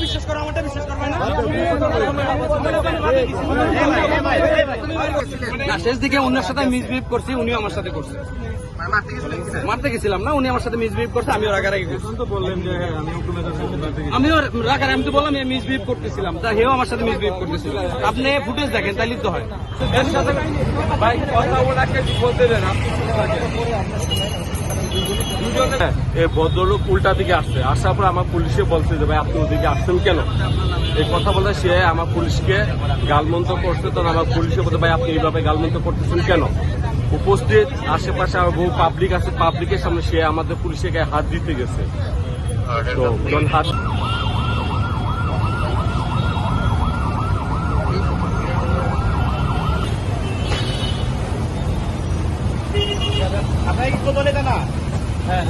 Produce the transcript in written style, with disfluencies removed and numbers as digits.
বিশ্বাস করো আমারটা বিশ্বাস করবে না শেষ দিকে উনার সাথে মিসবিহেভ করছি উনিও আমার সাথে করছে মারতে গেছিলাম না উনি আমার সাথে মিসবিহেভ করছে আমিও রাগারাগি করছি আমিও রাগারাগি আমি তো বললাম মিসবিহেভ করতেছিলাম তা হেও আমার সাথে মিসবিহেভ করতেছিল আপনি ফুটেজ দেখেন তাইলে তো হয় এর সাথে ভাই কথা ওনাকে বলতে দেন এই ভদ্রলোক উল্টা দিকে আসছে আসার পর আমার পুলিশে বলছে যে ভাই আপনি ওদিকে আসছেন কেন এই কথা বলে সে আমার পুলিশকে গালমন্ত করছে তখন আমার পুলিশে বলতে ভাই আপনি এইভাবে গালমন্ত করতেছেন কেন উপস্থিত আশেপাশে আমার বহু পাবলিক আছে পাবলিকের সামনে সে আমাদের পুলিশের গায়ে হাত দিতে গেছে তো হাত আপনাকে কি বলে না হ্যাঁ